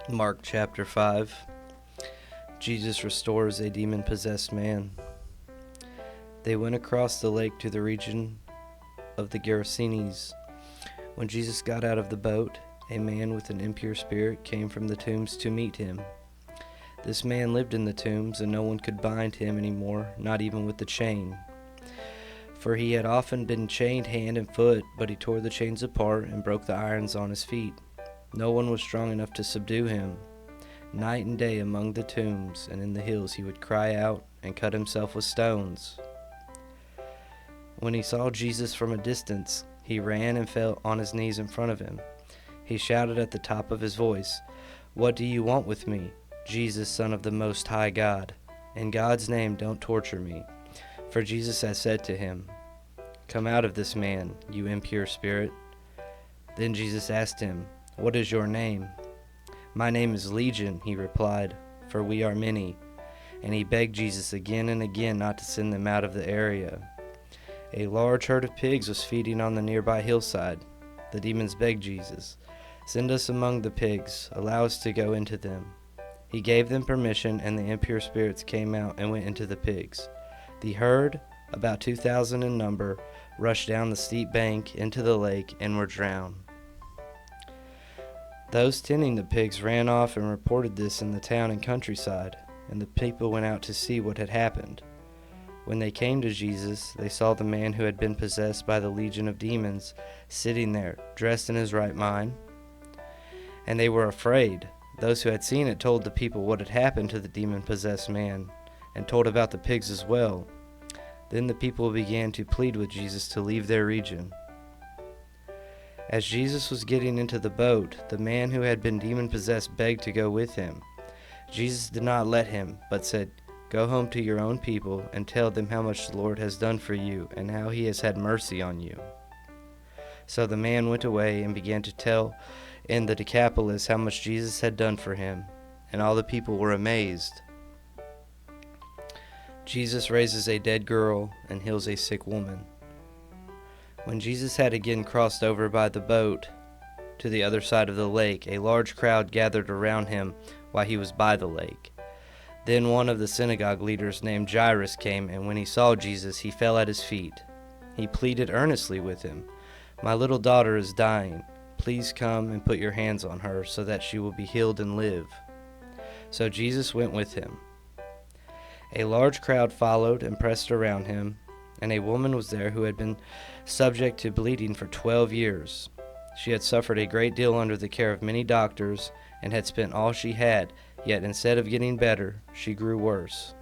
Mark chapter 5. Jesus restores a demon-possessed man. They went across the lake to the region of the Gerasenes. When Jesus got out of the boat, a man with an impure spirit came from the tombs to meet him. This man lived in the tombs, and no one could bind him anymore, not even with a chain. For he had often been chained hand and foot, but he tore the chains apart and broke the irons on his feet. No one was strong enough to subdue him. Night and day among the tombs and in the hills he would cry out and cut himself with stones. When he saw Jesus from a distance, he ran and fell on his knees in front of him. He shouted at the top of his voice, "What do you want with me, Jesus, Son of the Most High God? In God's name, don't torture me." For Jesus had said to him, "Come out of this man, you impure spirit." Then Jesus asked him, "What is your name?" "My name is Legion," he replied, "for we are many." And he begged Jesus again and again not to send them out of the area. A large herd of pigs was feeding on the nearby hillside. The demons begged Jesus, "Send us among the pigs, allow us to go into them." He gave them permission, and the impure spirits came out and went into the pigs. The herd, about 2,000 in number, rushed down the steep bank into the lake and were drowned. Those tending the pigs ran off and reported this in the town and countryside, and the people went out to see what had happened. When they came to Jesus, they saw the man who had been possessed by the legion of demons sitting there, dressed in his right mind, and they were afraid. Those who had seen it told the people what had happened to the demon-possessed man, and told about the pigs as well. Then the people began to plead with Jesus to leave their region. As Jesus was getting into the boat, the man who had been demon-possessed begged to go with him. Jesus did not let him, but said, "Go home to your own people and tell them how much the Lord has done for you and how he has had mercy on you." So the man went away and began to tell in the Decapolis how much Jesus had done for him, and all the people were amazed. Jesus raises a dead girl and heals a sick woman. When Jesus had again crossed over by the boat to the other side of the lake, a large crowd gathered around him while he was by the lake. Then one of the synagogue leaders named Jairus came, and when he saw Jesus, he fell at his feet. He pleaded earnestly with him, "My little daughter is dying. Please come and put your hands on her so that she will be healed and live." So Jesus went with him. A large crowd followed and pressed around him, and a woman was there who had been subject to bleeding for 12 years. She had suffered a great deal under the care of many doctors and had spent all she had, yet instead of getting better, she grew worse.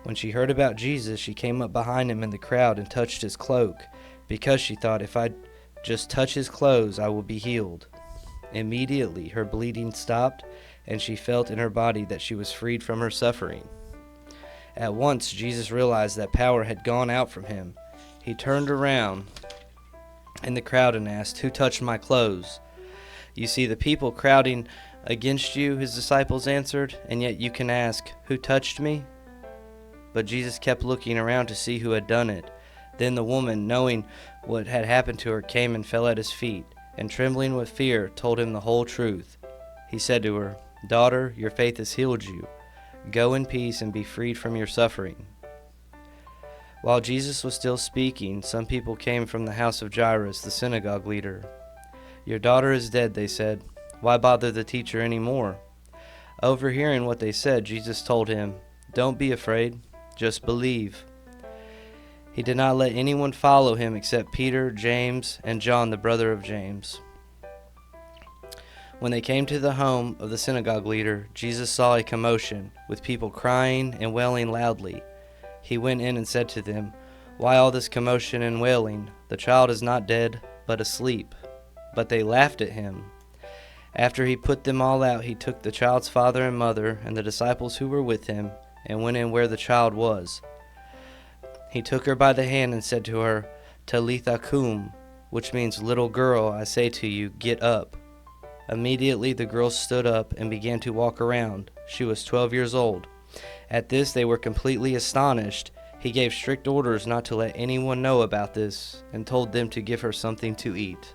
When she heard about Jesus, she came up behind him in the crowd and touched his cloak, because she thought, "If I just touch his clothes, I will be healed." Immediately her bleeding stopped, and she felt in her body that she was freed from her suffering. At once Jesus realized that power had gone out from him. He turned around in the crowd and asked, "Who touched my clothes?" "You see the people crowding against you," his disciples answered, "and yet you can ask, 'Who touched me?'" But Jesus kept looking around to see who had done it. Then the woman, knowing what had happened to her, came and fell at his feet, and trembling with fear, told him the whole truth. He said to her, "Daughter, your faith has healed you. Go in peace and be freed from your suffering." While Jesus was still speaking, some people came from the house of Jairus, the synagogue leader. "Your daughter is dead," they said. "Why bother the teacher any more?" Overhearing what they said, Jesus told him, "Don't be afraid, just believe." He did not let anyone follow him except Peter, James, and John, the brother of James. When they came to the home of the synagogue leader, Jesus saw a commotion, with people crying and wailing loudly. He went in and said to them, "Why all this commotion and wailing? The child is not dead, but asleep." But they laughed at him. After he put them all out, he took the child's father and mother and the disciples who were with him, and went in where the child was. He took her by the hand and said to her, "Talitha cum," which means, "Little girl, I say to you, get up." Immediately the girl stood up and began to walk around. She was 12 years old. At this they were completely astonished. He gave strict orders not to let anyone know about this, and told them to give her something to eat.